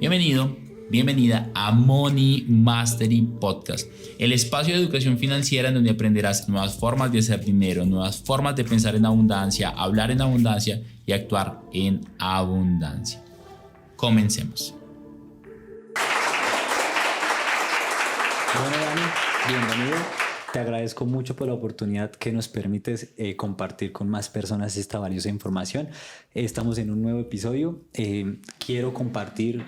Bienvenido, bienvenida a Money Mastery Podcast, el espacio de educación financiera en donde aprenderás nuevas formas de hacer dinero, nuevas formas de pensar en abundancia, hablar en abundancia y actuar en abundancia. Comencemos. Bueno, Dani, bienvenido. Te agradezco mucho por la oportunidad que nos permites compartir con más personas esta valiosa información. Estamos en un nuevo episodio. Quiero compartir,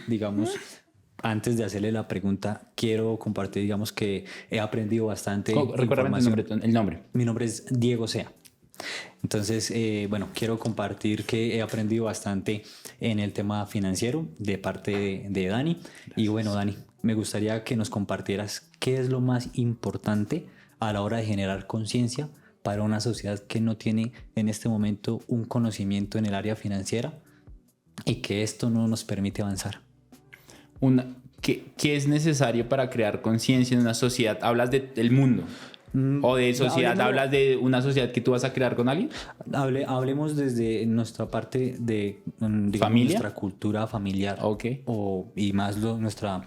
antes de hacerle la pregunta, quiero compartir, que he aprendido bastante. Recuérdame el nombre. Mi nombre es Diego Sea. Entonces, quiero compartir que he aprendido bastante en el tema financiero de parte de Dani. Gracias. Y bueno, Dani, me gustaría que nos compartieras qué es lo más importante a la hora de generar conciencia para una sociedad que no tiene en este momento un conocimiento en el área financiera y que esto no nos permite avanzar. ¿Qué es necesario para crear conciencia en una sociedad? ¿Hablas del mundo? ¿O de sociedad? ¿Hablas de una sociedad que tú vas a crear con alguien? Hablemos desde nuestra parte de ¿familia? Nuestra cultura familiar. Okay. Y más nuestras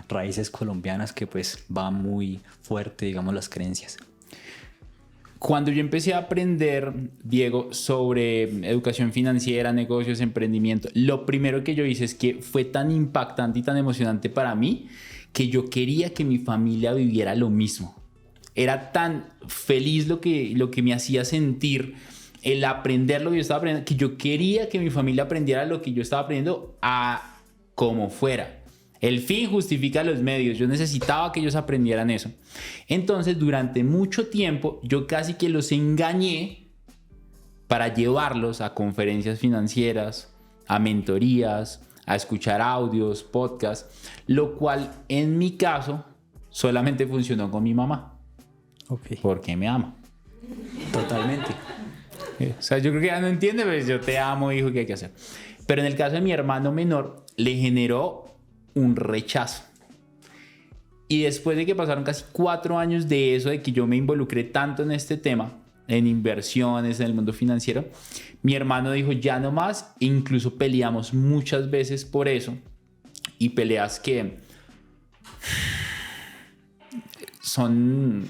raíces colombianas, que pues va muy fuerte, las creencias. Cuando yo empecé a aprender, Diego, sobre educación financiera, negocios, emprendimiento, lo primero que yo hice es que fue tan impactante y tan emocionante para mí que yo quería que mi familia viviera lo mismo. Era tan feliz lo que me hacía sentir el aprender lo que yo estaba aprendiendo, que yo quería que mi familia aprendiera lo que yo estaba aprendiendo a como fuera. El fin justifica los medios. Yo necesitaba que ellos aprendieran eso. Entonces, durante mucho tiempo, yo casi que los engañé para llevarlos a conferencias financieras, a mentorías, a escuchar audios, podcasts, lo cual en mi caso solamente funcionó con mi mamá. Okay. Porque me ama. Totalmente. O sea, yo creo que ella no entiende, pero yo te amo, hijo, ¿qué hay que hacer? Pero en el caso de mi hermano menor, le generó un rechazo. Y después de que pasaron casi 4 años de eso, de que yo me involucré tanto en este tema, en inversiones, en el mundo financiero, mi hermano dijo ya no más, e incluso peleamos muchas veces por eso. Y peleas que son...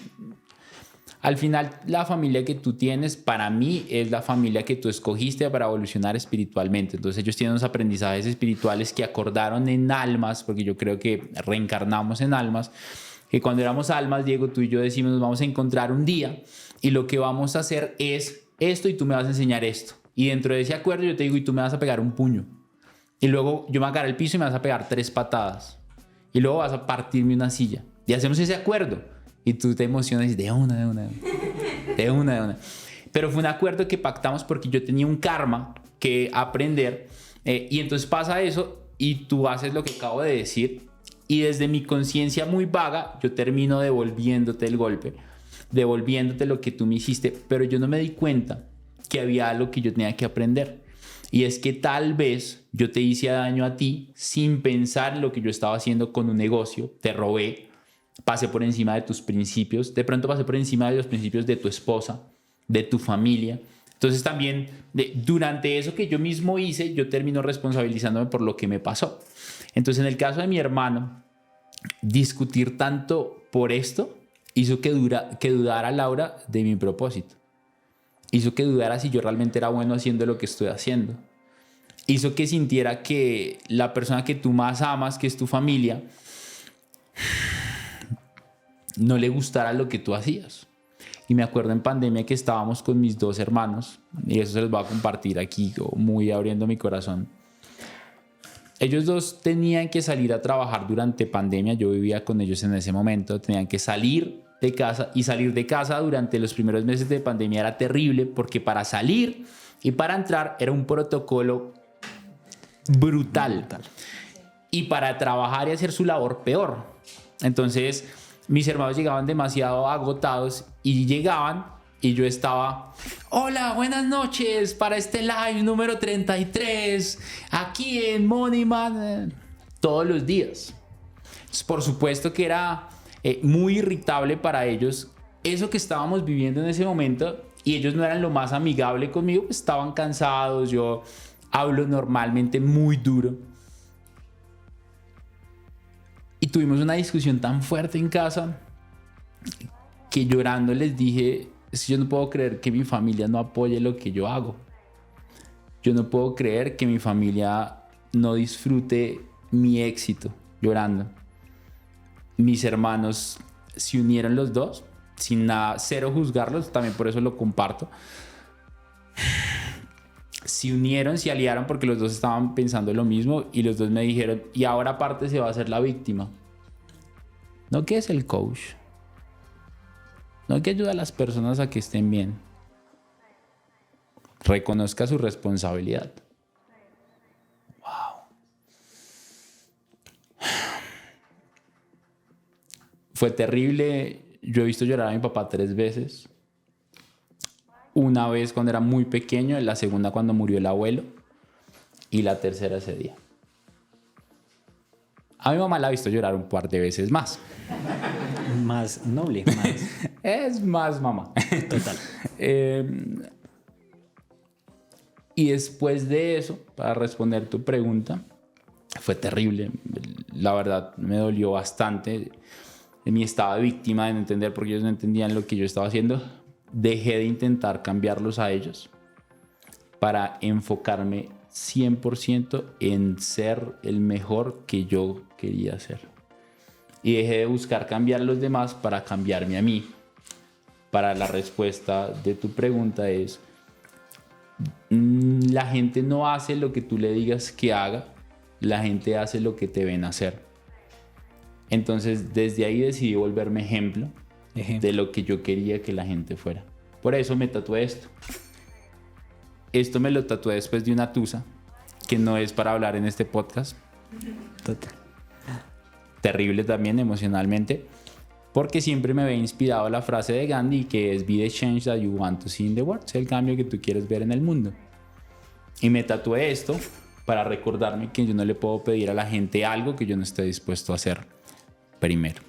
Al final, la familia que tú tienes, para mí, es la familia que tú escogiste para evolucionar espiritualmente. Entonces, ellos tienen unos aprendizajes espirituales que acordaron en almas, porque yo creo que reencarnamos en almas, que cuando éramos almas, Diego, tú y yo decimos, nos vamos a encontrar un día y lo que vamos a hacer es esto y tú me vas a enseñar esto. Y dentro de ese acuerdo yo te digo, y tú me vas a pegar un puño. Y luego yo me voy a caer al piso y me vas a pegar 3 patadas. Y luego vas a partirme una silla. Y hacemos ese acuerdo. Y tú te emocionas y de una. Pero fue un acuerdo que pactamos porque yo tenía un karma que aprender. Y entonces pasa eso y tú haces lo que acabo de decir. Y desde mi conciencia muy vaga, yo termino devolviéndote el golpe. Devolviéndote lo que tú me hiciste. Pero yo no me di cuenta que había algo que yo tenía que aprender. Y es que tal vez yo te hice daño a ti sin pensar en lo que yo estaba haciendo con un negocio. Te robé. Pasé por encima de tus principios, de pronto pasé por encima de los principios de tu esposa, de tu familia. Entonces también durante eso que yo mismo hice, yo termino responsabilizándome por lo que me pasó. Entonces en el caso de mi hermano, discutir tanto por esto hizo que dudara Laura de mi propósito. Hizo que dudara si yo realmente era bueno haciendo lo que estoy haciendo. Hizo que sintiera que la persona que tú más amas, que es tu familia, no le gustara lo que tú hacías. Y me acuerdo en pandemia que estábamos con mis 2 hermanos, y eso se los voy a compartir aquí, muy abriendo mi corazón. Ellos 2 tenían que salir a trabajar durante pandemia. Yo vivía con ellos en ese momento. Tenían que salir de casa, y salir de casa durante los primeros meses de pandemia era terrible, porque para salir y para entrar era un protocolo brutal. Y para trabajar y hacer su labor, peor. Entonces mis hermanos llegaban demasiado agotados y llegaban y yo estaba, hola, buenas noches para este live número 33 aquí en Money Man, todos los días. Entonces, por supuesto que era muy irritable para ellos eso que estábamos viviendo en ese momento, y ellos no eran lo más amigable conmigo, pues estaban cansados, yo hablo normalmente muy duro. tuvimos una discusión tan fuerte en casa que llorando les dije, yo no puedo creer que mi familia no apoye lo que yo hago. Yo no puedo creer que mi familia no disfrute mi éxito, llorando. Mis hermanos se unieron los dos, sin nada, cero juzgarlos, también por eso lo comparto. Se unieron, se aliaron porque los dos estaban pensando lo mismo y los dos me dijeron, y ahora aparte se va a hacer la víctima. No que es el coach. No que ayuda a las personas a que estén bien. Reconozca su responsabilidad. Wow. Fue terrible. Yo he visto llorar a mi papá 3 veces. Una vez cuando era muy pequeño, la segunda cuando murió el abuelo y la tercera ese día. A mi mamá la he visto llorar un par de veces más. Más noble, más. Es más mamá. Total. Y después de eso, para responder tu pregunta, fue terrible. La verdad, me dolió bastante. En mi estado de víctima, de no entender porque ellos no entendían lo que yo estaba haciendo. Dejé de intentar cambiarlos a ellos para enfocarme 100% en ser el mejor que yo quería ser. Y dejé de buscar cambiar a los demás para cambiarme a mí. Para la respuesta de tu pregunta es, la gente no hace lo que tú le digas que haga, la gente hace lo que te ven hacer. Entonces, desde ahí decidí volverme ejemplo de lo que yo quería que la gente fuera. Por eso me tatué esto. Esto me lo tatué después de una tusa, que no es para hablar en este podcast. Total. Terrible también emocionalmente, porque siempre me había inspirado la frase de Gandhi, que es "Be the change that you want to see in the world", es el cambio que tú quieres ver en el mundo. Y me tatué esto para recordarme que yo no le puedo pedir a la gente algo que yo no esté dispuesto a hacer primero.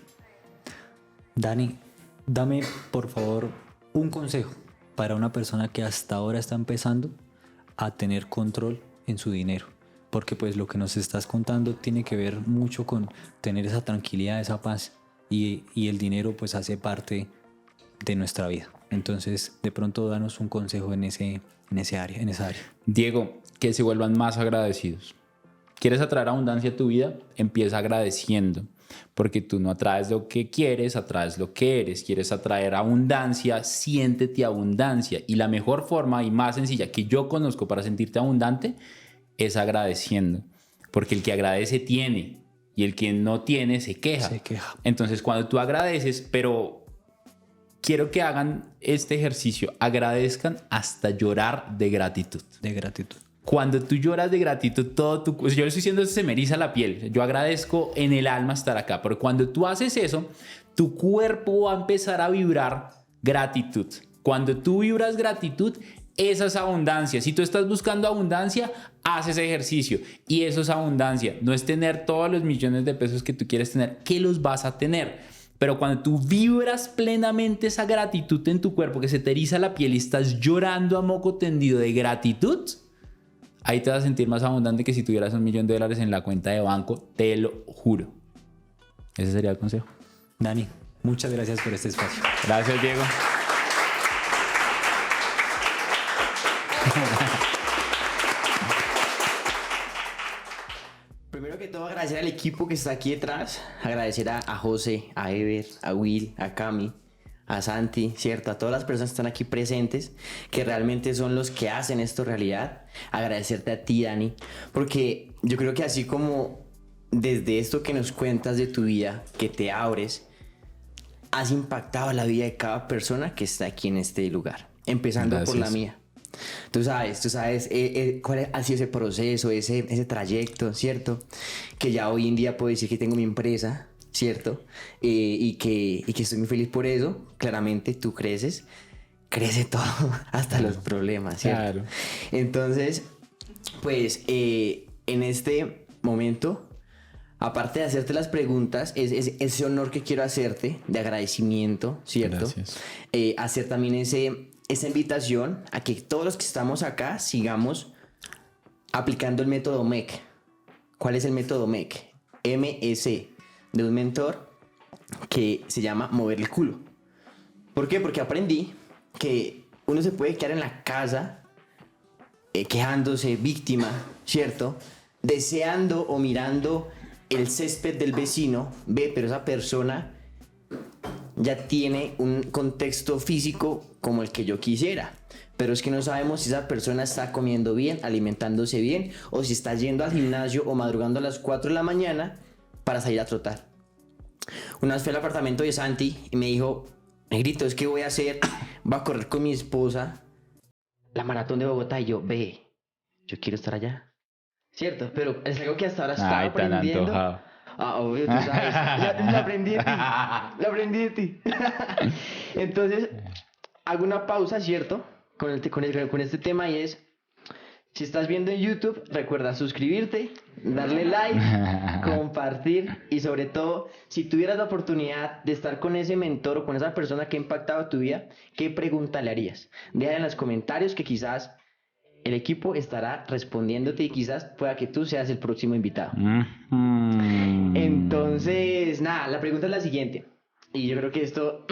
Dani, dame por favor un consejo para una persona que hasta ahora está empezando a tener control en su dinero. Porque pues lo que nos estás contando tiene que ver mucho con tener esa tranquilidad, esa paz. Y el dinero pues hace parte de nuestra vida. Entonces de pronto danos un consejo en esa área. Diego, que se vuelvan más agradecidos. ¿Quieres atraer abundancia a tu vida? Empieza agradeciendo. Porque tú no atraes lo que quieres, atraes lo que eres. Quieres atraer abundancia, siéntete abundancia. Y la mejor forma y más sencilla que yo conozco para sentirte abundante es agradeciendo. Porque el que agradece tiene y el que no tiene se queja. Entonces cuando tú agradeces, pero quiero que hagan este ejercicio, agradezcan hasta llorar de gratitud. Cuando tú lloras de gratitud, todo tu... Yo le estoy diciendo, se me eriza la piel. Yo agradezco en el alma estar acá. Pero cuando tú haces eso, tu cuerpo va a empezar a vibrar gratitud. Cuando tú vibras gratitud, esa es abundancia. Si tú estás buscando abundancia, haz ese ejercicio. Y eso es abundancia. No es tener todos los millones de pesos que tú quieres tener, que los vas a tener. Pero cuando tú vibras plenamente esa gratitud en tu cuerpo, que se te eriza la piel y estás llorando a moco tendido de gratitud, ahí te vas a sentir más abundante que si tuvieras $1 millón en la cuenta de banco, te lo juro. Ese sería el consejo. Dani, muchas gracias por este espacio. Gracias, Diego. Primero que todo, agradecer al equipo que está aquí detrás, agradecer a José, a Ever, a Will, a Cami, a Santi, ¿cierto? A todas las personas que están aquí presentes, que realmente son los que hacen esto realidad. Agradecerte a ti, Dani, porque yo creo que así como desde esto que nos cuentas de tu vida, que te abres, has impactado la vida de cada persona que está aquí en este lugar, empezando por la mía. Tú sabes cuál ha sido ese proceso, ese trayecto, ¿cierto? Que ya hoy en día puedo decir que tengo mi empresa, ¿cierto? Y que estoy muy feliz por eso. Claramente tú crece todo, hasta los problemas, ¿cierto? Claro. Entonces, pues en este momento, aparte de hacerte las preguntas, es ese honor que quiero hacerte de agradecimiento, ¿cierto? Gracias. Hacer también esa invitación a que todos los que estamos acá sigamos aplicando el método MEC. ¿Cuál es el método MEC? MS. de un mentor que se llama mover el culo. ¿Por qué? Porque aprendí que uno se puede quedar en la casa quejándose, víctima, ¿cierto? Deseando o mirando el césped del vecino, pero esa persona ya tiene un contexto físico como el que yo quisiera. Pero es que no sabemos si esa persona está comiendo bien, alimentándose bien, o si está yendo al gimnasio o madrugando a las 4 de la mañana para salir a trotar. Una vez fui al apartamento de Santi y me dijo: negrito, es que voy a correr con mi esposa la maratón de Bogotá. Y yo, yo quiero estar allá. Cierto, pero es algo que hasta ahora estaba aprendiendo. Obvio, tú sabes. Lo aprendí de ti. Lo aprendí de ti. Entonces, hago una pausa, ¿cierto? Con este tema, y es: si estás viendo en YouTube, recuerda suscribirte, darle like, compartir, y sobre todo, si tuvieras la oportunidad de estar con ese mentor o con esa persona que ha impactado tu vida, ¿qué pregunta le harías? Deja en los comentarios, que quizás el equipo estará respondiéndote y quizás pueda que tú seas el próximo invitado. Entonces, nada, la pregunta es la siguiente, y yo creo que esto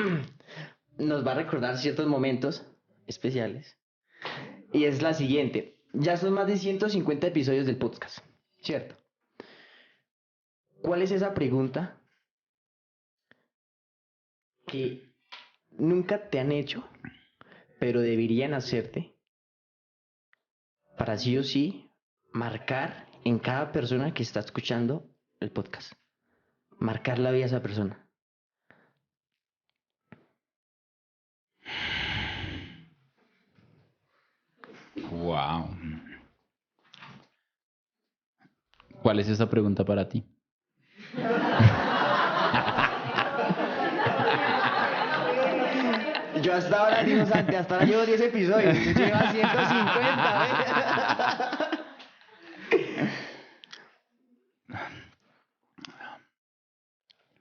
nos va a recordar ciertos momentos especiales, y es la siguiente. Ya son más de 150 episodios del podcast, ¿cierto? ¿Cuál es esa pregunta que nunca te han hecho, pero deberían hacerte, para sí o sí marcar en cada persona que está escuchando el podcast? Marcar la vida de esa persona. Wow. ¿Cuál es esa pregunta para ti? Yo hasta ahora digo, Santi, hasta ahora llevo 10 episodios, tú llevas 150,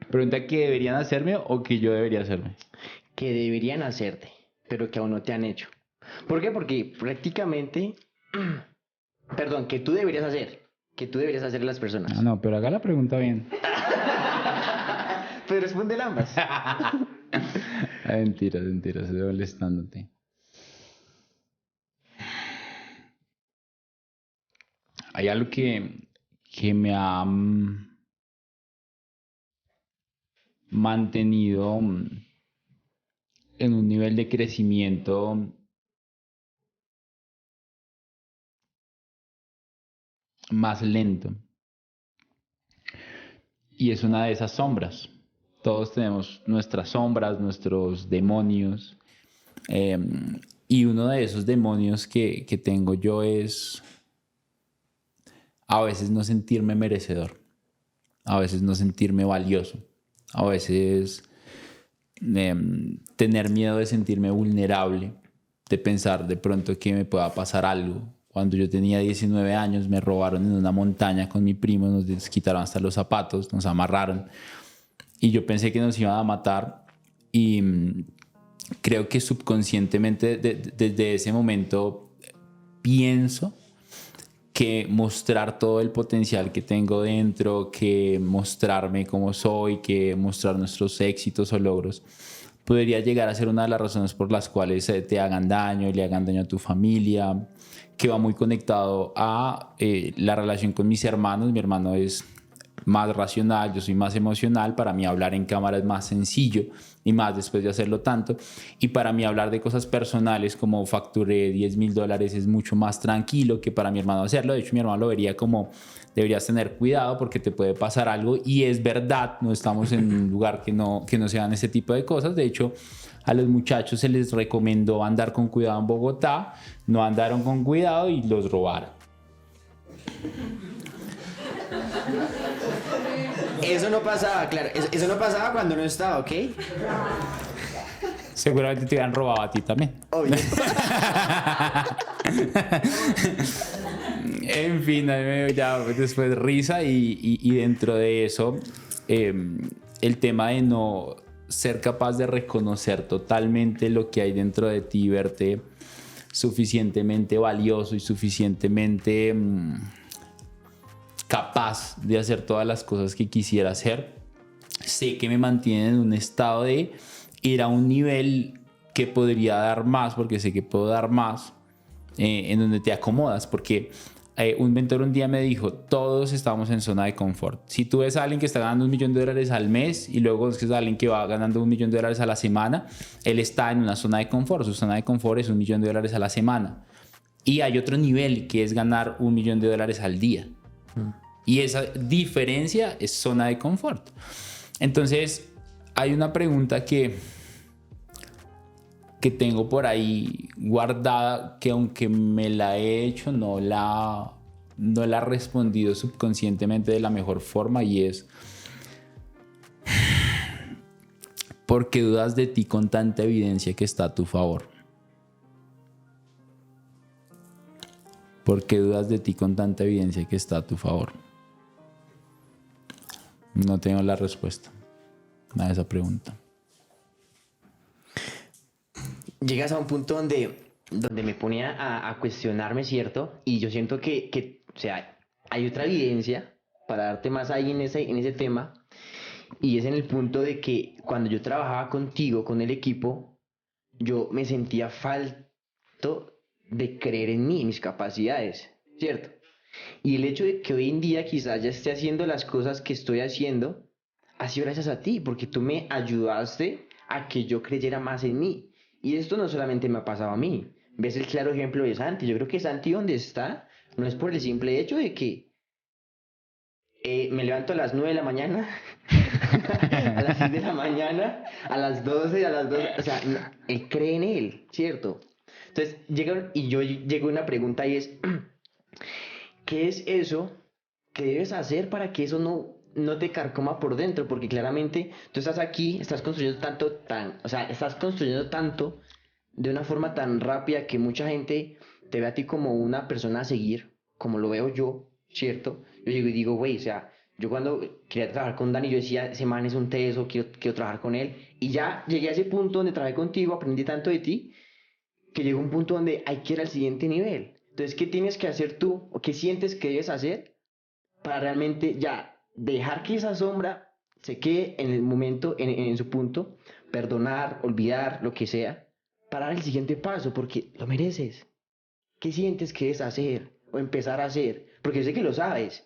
¿Pregunta que deberían hacerme o que yo debería hacerme? Que deberían hacerte, pero que aún no te han hecho. ¿Por qué? Porque prácticamente, perdón, que tú deberías hacer a las personas. No, pero haga la pregunta bien. Pero responde ambas. Mentiras, estoy molestándote. Hay algo que me ha mantenido en un nivel de crecimiento más lento, y es una de esas sombras. Todos tenemos nuestras sombras, nuestros demonios, y uno de esos demonios que tengo yo es a veces no sentirme merecedor, a veces no sentirme valioso, a veces tener miedo de sentirme vulnerable, de pensar de pronto que me pueda pasar algo. Cuando yo tenía 19 años me robaron en una montaña con mi primo, nos quitaron hasta los zapatos, nos amarraron y yo pensé que nos iban a matar, y creo que subconscientemente desde ese momento pienso que mostrar todo el potencial que tengo dentro, que mostrarme como soy, que mostrar nuestros éxitos o logros podría llegar a ser una de las razones por las cuales te hagan daño y le hagan daño a tu familia, que va muy conectado a la relación con mis hermanos. Mi hermano es más racional, yo soy más emocional. Para mí hablar en cámara es más sencillo, y más después de hacerlo tanto. Y para mí hablar de cosas personales como facturé $10,000 es mucho más tranquilo que para mi hermano hacerlo. De hecho, mi hermano lo vería como: deberías tener cuidado porque te puede pasar algo. Y es verdad, no estamos en un lugar que no se hagan ese tipo de cosas. De hecho, a los muchachos se les recomendó andar con cuidado en Bogotá, no andaron con cuidado y los robaron. Eso no pasaba, claro. Eso no pasaba cuando no estaba, ¿ok? Seguramente te hubieran robado a ti también. Obvio. En fin, a mí me dio ya después risa, y dentro de eso, el tema de no ser capaz de reconocer totalmente lo que hay dentro de ti, verte suficientemente valioso y suficientemente capaz de hacer todas las cosas que quisiera hacer, sé que me mantienen en un estado de ir a un nivel que podría dar más, porque sé que puedo dar más, en donde te acomodas, porque un mentor un día me dijo, todos estamos en zona de confort. Si tú ves a alguien que está ganando $1.000.000 al mes y luego es a alguien que va ganando $1.000.000 a la semana, él está en una zona de confort. Su zona de confort es $1.000.000 a la semana. Y hay otro nivel que es ganar $1.000.000 al día. Y esa diferencia es zona de confort. Entonces, hay una pregunta que tengo por ahí guardada, que aunque me la he hecho, no la he respondido subconscientemente de la mejor forma, y es: ¿por qué dudas de ti con tanta evidencia que está a tu favor? ¿Por qué dudas de ti con tanta evidencia que está a tu favor? No tengo la respuesta a esa pregunta. Llegas a un punto donde me ponía a cuestionarme, ¿cierto? Y yo siento o sea, hay otra evidencia para darte más ahí en ese tema, y es en el punto de que cuando yo trabajaba contigo, con el equipo, yo me sentía falto de creer en mí, en mis capacidades, ¿cierto? Y el hecho de que hoy en día quizás ya esté haciendo las cosas que estoy haciendo, ha sido gracias a ti, porque tú me ayudaste a que yo creyera más en mí. Y esto no solamente me ha pasado a mí. Ves el claro ejemplo de Santi. Yo creo que Santi, donde está, no es por el simple hecho de que me levanto a las 9 de la mañana, a las 6 de la mañana, a las 12, a las 2. O sea, no, él cree en él, ¿cierto? Entonces, llego a una pregunta, y es: ¿qué es eso que debes hacer para que eso no te carcoma por dentro? Porque claramente tú estás aquí, estás construyendo estás construyendo tanto de una forma tan rápida que mucha gente te ve a ti como una persona a seguir, como lo veo yo, ¿cierto? Yo llego y digo, güey, o sea, yo cuando quería trabajar con Dani, yo decía, ese man es un teso, quiero trabajar con él. Y ya llegué a ese punto donde trabajé contigo, aprendí tanto de ti, que llegó un punto donde hay que ir al siguiente nivel. Entonces, ¿qué tienes que hacer tú, o qué sientes que debes hacer para realmente ya dejar que esa sombra se quede en el momento, en su punto, perdonar, olvidar, lo que sea, para dar el siguiente paso? Porque lo mereces. ¿Qué sientes que debes hacer o empezar a hacer? Porque yo sé que lo sabes.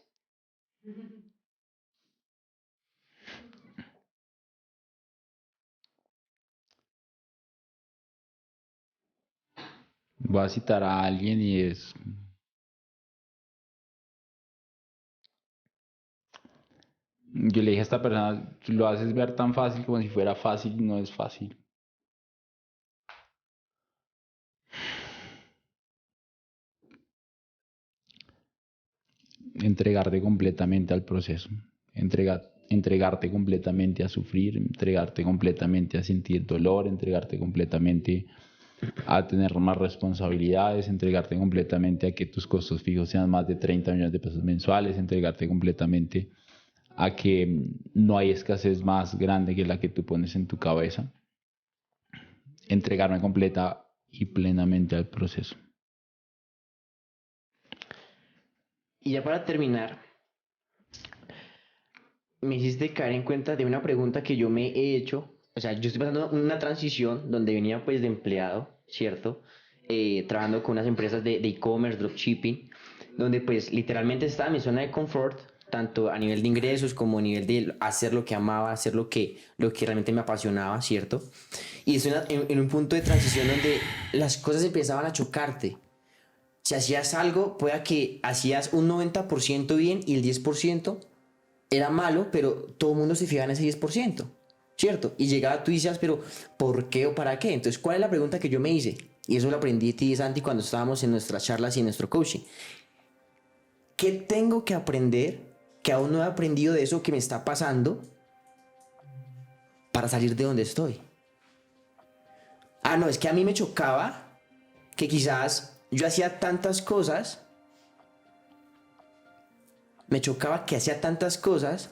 Voy a citar a alguien y es: yo le dije a esta persona, tú lo haces ver tan fácil como si fuera fácil, y no es fácil. Entregarte completamente al proceso, entregarte completamente a sufrir, entregarte completamente a sentir dolor, entregarte completamente a tener más responsabilidades, entregarte completamente a que tus costos fijos sean más de 30 millones de pesos mensuales, entregarte completamente a que no hay escasez más grande que la que tú pones en tu cabeza, entregarme completa y plenamente al proceso. Y ya para terminar, me hiciste caer en cuenta de una pregunta que yo me he hecho. O sea, yo estoy pasando una transición donde venía pues de empleado, ¿cierto? Trabajando con unas empresas de e-commerce, dropshipping, donde pues literalmente estaba en mi zona de confort, tanto a nivel de ingresos como a nivel de hacer lo que amaba, hacer lo que realmente me apasionaba, ¿cierto? Y estoy en un punto de transición donde las cosas empezaban a chocarte. Si hacías algo, pueda que hacías un 90% bien y el 10% era malo, pero todo el mundo se fijaba en ese 10%, ¿cierto? Y llegaba tú y decías, pero ¿por qué o para qué? Entonces, ¿cuál es la pregunta que yo me hice? Y eso lo aprendí de ti, Santi, cuando estábamos en nuestras charlas y en nuestro coaching. ¿Qué tengo que aprender que aún no he aprendido de eso que me está pasando para salir de donde estoy? Ah, no, es que a mí me chocaba que quizás yo hacía tantas cosas, me chocaba que hacía tantas cosas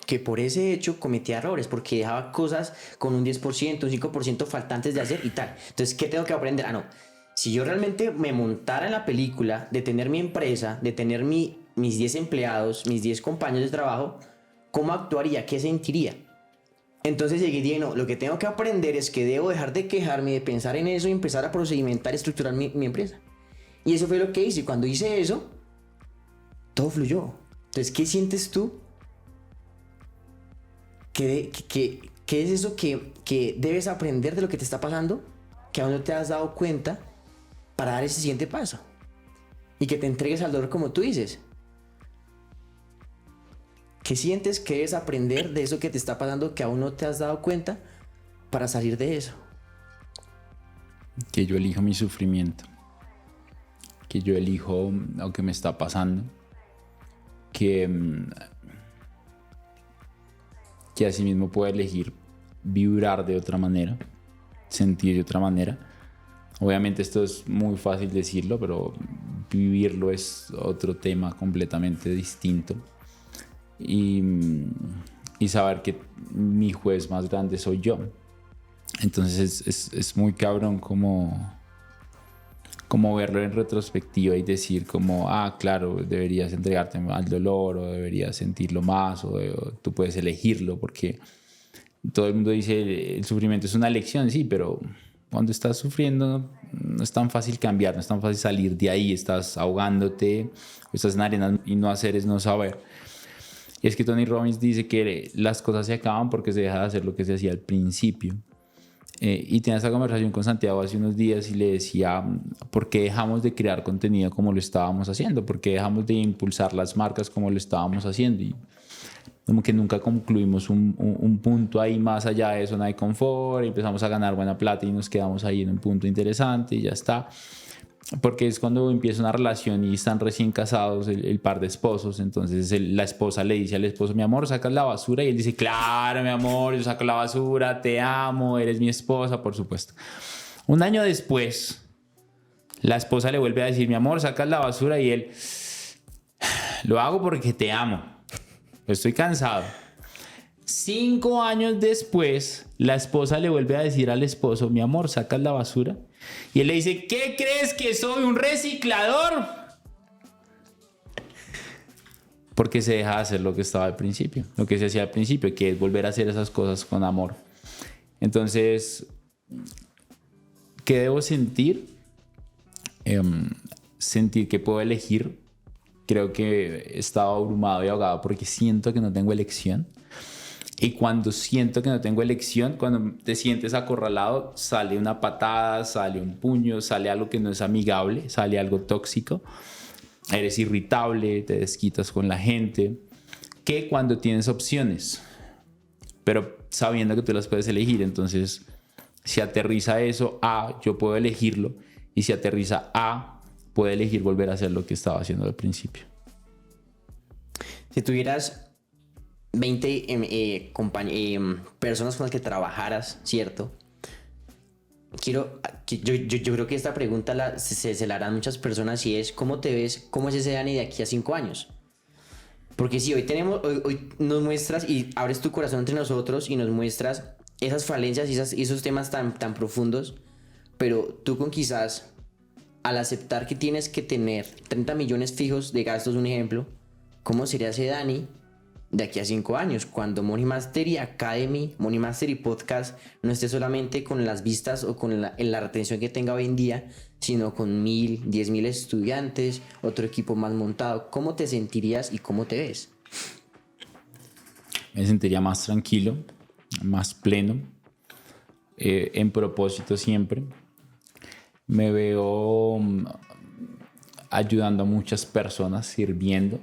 que por ese hecho cometía errores, porque dejaba cosas con un 10%, un 5% faltantes de hacer y tal. Entonces, ¿qué tengo que aprender? Ah, no. Si yo realmente me montara en la película de tener mi empresa, de tener mis 10 empleados, mis 10 compañeros de trabajo, ¿cómo actuaría? ¿Qué sentiría? Entonces llegué y dije, no, lo que tengo que aprender es que debo dejar de quejarme, de pensar en eso y empezar a procedimentar y estructurar mi empresa. Y eso fue lo que hice. Y cuando hice eso, todo fluyó. Entonces, ¿qué sientes tú? ¿Qué es eso que debes aprender de lo que te está pasando? Que aún no te has dado cuenta para dar ese siguiente paso. Y que te entregues al dolor como tú dices. ¿Qué sientes que debes aprender de eso que te está pasando que aún no te has dado cuenta para salir de eso? Que yo elijo mi sufrimiento. Que yo elijo lo que me está pasando. Que así mismo puedo elegir vibrar de otra manera, sentir de otra manera. Obviamente esto es muy fácil decirlo, pero vivirlo es otro tema completamente distinto. Y saber que mi juez más grande soy yo. Entonces es muy cabrón como verlo en retrospectiva y decir como, claro, deberías entregarte al dolor o deberías sentirlo más o tú puedes elegirlo, porque todo el mundo dice el sufrimiento es una elección, sí, pero cuando estás sufriendo no es tan fácil cambiar, no es tan fácil salir de ahí, estás ahogándote, estás en arena y no hacer es no saber. Y es que Tony Robbins dice que las cosas se acaban porque se deja de hacer lo que se hacía al principio. Y tenía esta conversación con Santiago hace unos días y le decía, ¿por qué dejamos de crear contenido como lo estábamos haciendo? ¿Por qué dejamos de impulsar las marcas como lo estábamos haciendo? Y como que nunca concluimos un punto ahí más allá de zona de confort, y empezamos a ganar buena plata y nos quedamos ahí en un punto interesante y ya está. Porque es cuando empieza una relación y están recién casados el par de esposos, entonces la esposa le dice al esposo, mi amor, ¿sacas la basura? Y él dice, claro, mi amor, yo saco la basura, te amo, eres mi esposa, por supuesto. Un año después, la esposa le vuelve a decir, mi amor, ¿sacas la basura? Y él, lo hago porque te amo, estoy cansado. 5 años después, la esposa le vuelve a decir al esposo, mi amor, ¿sacas la basura? Y él le dice, ¿qué crees que soy, un reciclador? Porque se deja de hacer lo que estaba al principio, lo que se hacía al principio, que es volver a hacer esas cosas con amor. Entonces, ¿qué debo sentir? Sentir que puedo elegir. Creo que estaba abrumado y ahogado porque siento que no tengo elección. Y cuando siento que no tengo elección, cuando te sientes acorralado, sale una patada, sale un puño, sale algo que no es amigable, sale algo tóxico. Eres irritable, te desquitas con la gente. Que cuando tienes opciones, pero sabiendo que tú las puedes elegir. Entonces, si aterriza eso, yo puedo elegirlo. Y si aterriza puedo elegir volver a hacer lo que estaba haciendo al principio. Si tuvieras 20 personas con las que trabajaras, ¿cierto? Yo creo que esta pregunta se la harán muchas personas y es, ¿cómo te ves? ¿Cómo es ese Dani de aquí a 5 años? Porque si hoy nos muestras y abres tu corazón entre nosotros y nos muestras esas falencias y esos temas tan profundos, pero tú con quizás, al aceptar que tienes que tener 30 millones fijos de gastos, un ejemplo, ¿cómo sería ese Dani de aquí a 5 años? Cuando Money Mastery Academy, Money Mastery Podcast no esté solamente con las vistas o con la retención que tenga hoy en día, sino con 1,000, 10,000 estudiantes, otro equipo más montado. ¿Cómo te sentirías y cómo te ves? Me sentiría más tranquilo, más pleno, en propósito siempre. Me veo ayudando a muchas personas, sirviendo,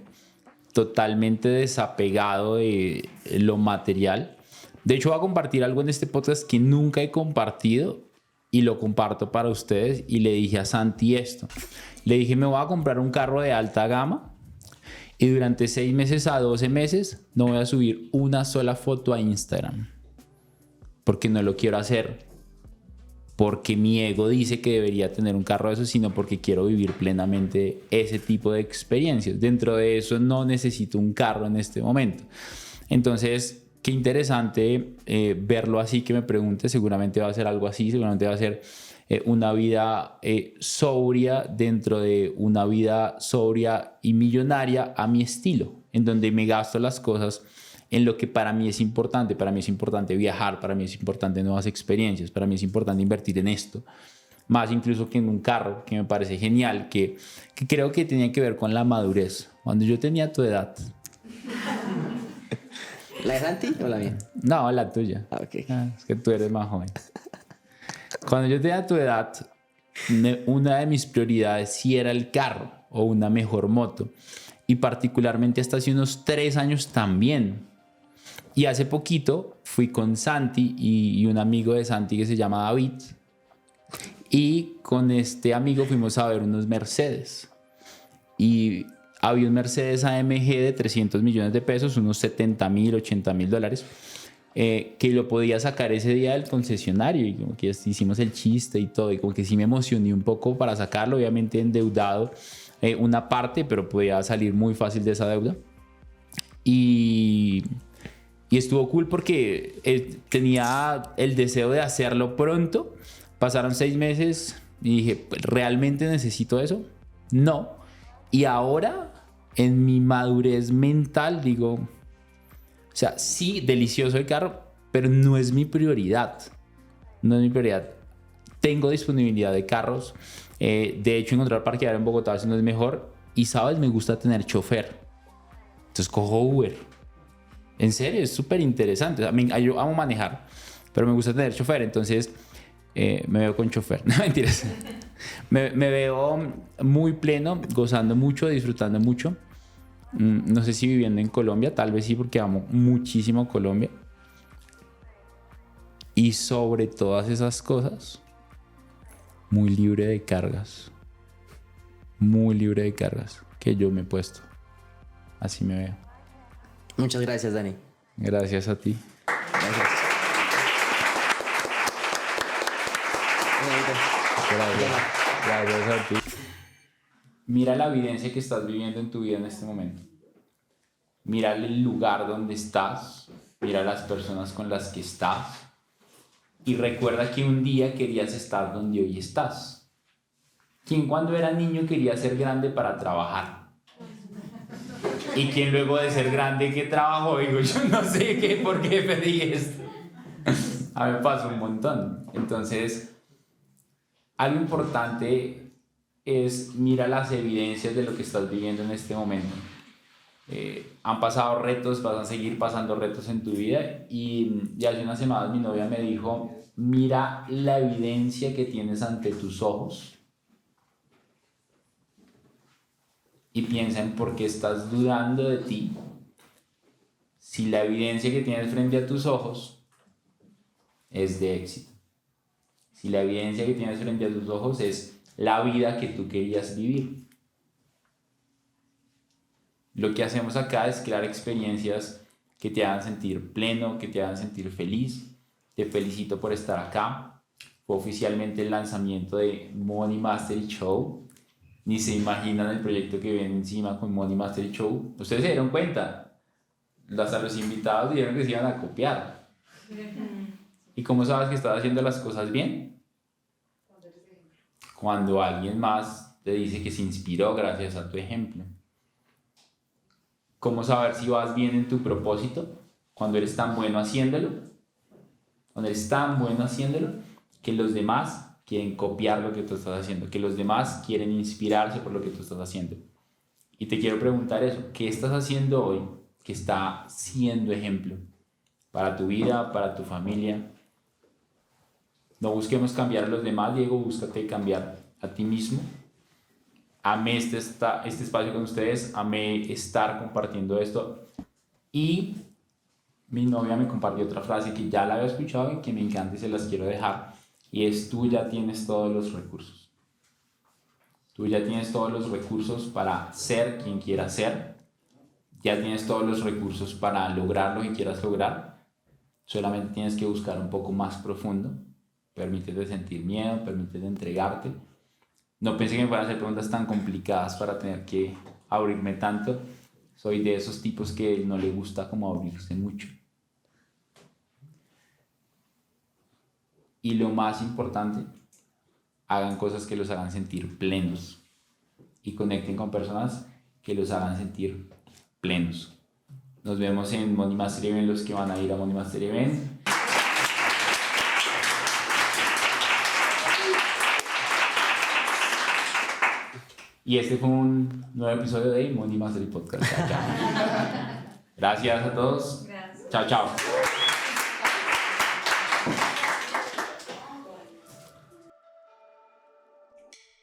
totalmente desapegado de lo material. De hecho, voy a compartir algo en este podcast que nunca he compartido y lo comparto para ustedes. Y le dije a Santi esto. Le dije, me voy a comprar un carro de alta gama y durante 6 meses a 12 meses no voy a subir una sola foto a Instagram. Porque no lo quiero hacer porque mi ego dice que debería tener un carro de esos, sino porque quiero vivir plenamente ese tipo de experiencias. Dentro de eso no necesito un carro en este momento. Entonces, qué interesante verlo así, que me pregunte. Seguramente va a ser algo así, seguramente va a ser una vida sobria dentro de una vida sobria y millonaria a mi estilo, en donde me gasto las cosas en lo que para mí es importante. Para mí es importante viajar, para mí es importante nuevas experiencias, para mí es importante invertir en esto. Más incluso que en un carro, que me parece genial, que creo que tenía que ver con la madurez. Cuando yo tenía tu edad... ¿La de Santi o la mía? No, la tuya. Ah, ok. Es que tú eres más joven. Cuando yo tenía tu edad, una de mis prioridades sí era el carro o una mejor moto. Y particularmente hasta hace unos 3 años también. Y hace poquito fui con Santi y un amigo de Santi que se llama David. Y con este amigo fuimos a ver unos Mercedes. Y había un Mercedes AMG de 300 millones de pesos, unos 70,000, 80,000 dólares, que lo podía sacar ese día del concesionario. Y como que hicimos el chiste y todo. Y como que sí me emocioné un poco para sacarlo, obviamente endeudado una parte, pero podía salir muy fácil de esa deuda. Y estuvo cool porque tenía el deseo de hacerlo pronto. Pasaron 6 meses y dije, ¿realmente necesito eso? No. Y ahora, en mi madurez mental, digo, o sea, sí, delicioso el carro, pero no es mi prioridad. No es mi prioridad. Tengo disponibilidad de carros. De hecho, encontrar parqueadero en Bogotá no es mejor. Y, ¿sabes? Me gusta tener chofer. Entonces, cojo Uber. En serio, es súper interesante. O sea, yo amo manejar, pero me gusta tener chofer. Entonces, me veo con chofer. No, mentiras. Me veo muy pleno, gozando mucho, disfrutando mucho. No sé si viviendo en Colombia, tal vez sí, porque amo muchísimo Colombia. Y sobre todas esas cosas, muy libre de cargas. Muy libre de cargas que yo me he puesto. Así me veo. Muchas gracias, Dani. Gracias a ti. Gracias. Gracias a ti. Mira la evidencia que estás viviendo en tu vida en este momento. Mira el lugar donde estás. Mira las personas con las que estás. Y recuerda que un día querías estar donde hoy estás. ¿Quién cuando era niño quería ser grande para trabajar? ¿Y quién luego de ser grande qué trabajó? Digo, yo no sé qué, por qué pedí esto. A mí me pasó un montón. Entonces, algo importante es mira las evidencias de lo que estás viviendo en este momento. Han pasado retos, vas a seguir pasando retos en tu vida y hace unas semanas mi novia me dijo, mira la evidencia que tienes ante tus ojos y piensa en por qué estás dudando de ti. Si la evidencia que tienes frente a tus ojos es de éxito, si la evidencia que tienes frente a tus ojos es la vida que tú querías vivir. Lo que hacemos acá es crear experiencias que te hagan sentir pleno, que te hagan sentir feliz. Te felicito por estar acá. Fue oficialmente el lanzamiento de Money Mastery Show. Ni se imaginan el proyecto que viene encima con Money Mastery Show. Ustedes se dieron cuenta. Hasta los invitados dijeron que se iban a copiar. ¿Y cómo sabes que estás haciendo las cosas bien? Cuando alguien más te dice que se inspiró gracias a tu ejemplo. ¿Cómo saber si vas bien en tu propósito? Cuando eres tan bueno haciéndolo. Cuando eres tan bueno haciéndolo que los demás quieren copiar lo que tú estás haciendo. Que los demás quieren inspirarse por lo que tú estás haciendo. Y te quiero preguntar eso. ¿Qué estás haciendo hoy que está siendo ejemplo para tu vida, para tu familia? No busquemos cambiar a los demás, Diego. Búscate cambiar a ti mismo. Amé este espacio con ustedes, amé estar compartiendo esto y mi novia me compartió otra frase que ya la había escuchado y que me encanta y se las quiero dejar y es: tú ya tienes todos los recursos. Tú ya tienes todos los recursos para ser quien quieras ser, ya tienes todos los recursos para lograr lo que quieras lograr, solamente tienes que buscar un poco más profundo, permítete sentir miedo, permítete entregarte. No pensé que me fueran a hacer preguntas tan complicadas para tener que abrirme tanto. Soy de esos tipos que no le gusta como abrirse mucho. Y lo más importante, hagan cosas que los hagan sentir plenos y conecten con personas que los hagan sentir plenos. Nos vemos en Money Mastery Event, los que van a ir a Money Mastery Event. Y este fue un nuevo episodio de Money Mastery Podcast. Chao, chao. Gracias a todos. Gracias. Chao, chao.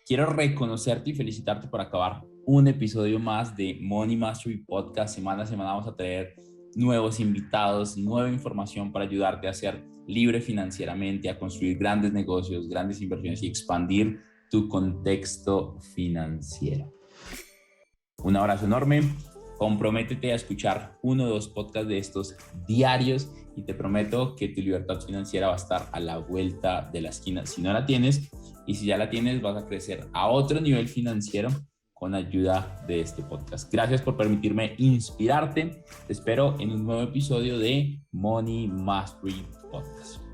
Quiero reconocerte y felicitarte por acabar un episodio más de Money Mastery Podcast. Semana a semana vamos a traer nuevos invitados, nueva información para ayudarte a ser libre financieramente, a construir grandes negocios, grandes inversiones y expandir tu contexto financiero. Un abrazo enorme. Comprométete a escuchar 1 o 2 podcasts de estos diarios y te prometo que tu libertad financiera va a estar a la vuelta de la esquina. Si no la tienes y si ya la tienes, vas a crecer a otro nivel financiero con ayuda de este podcast. Gracias por permitirme inspirarte. Te espero en un nuevo episodio de Money Mastery Podcast.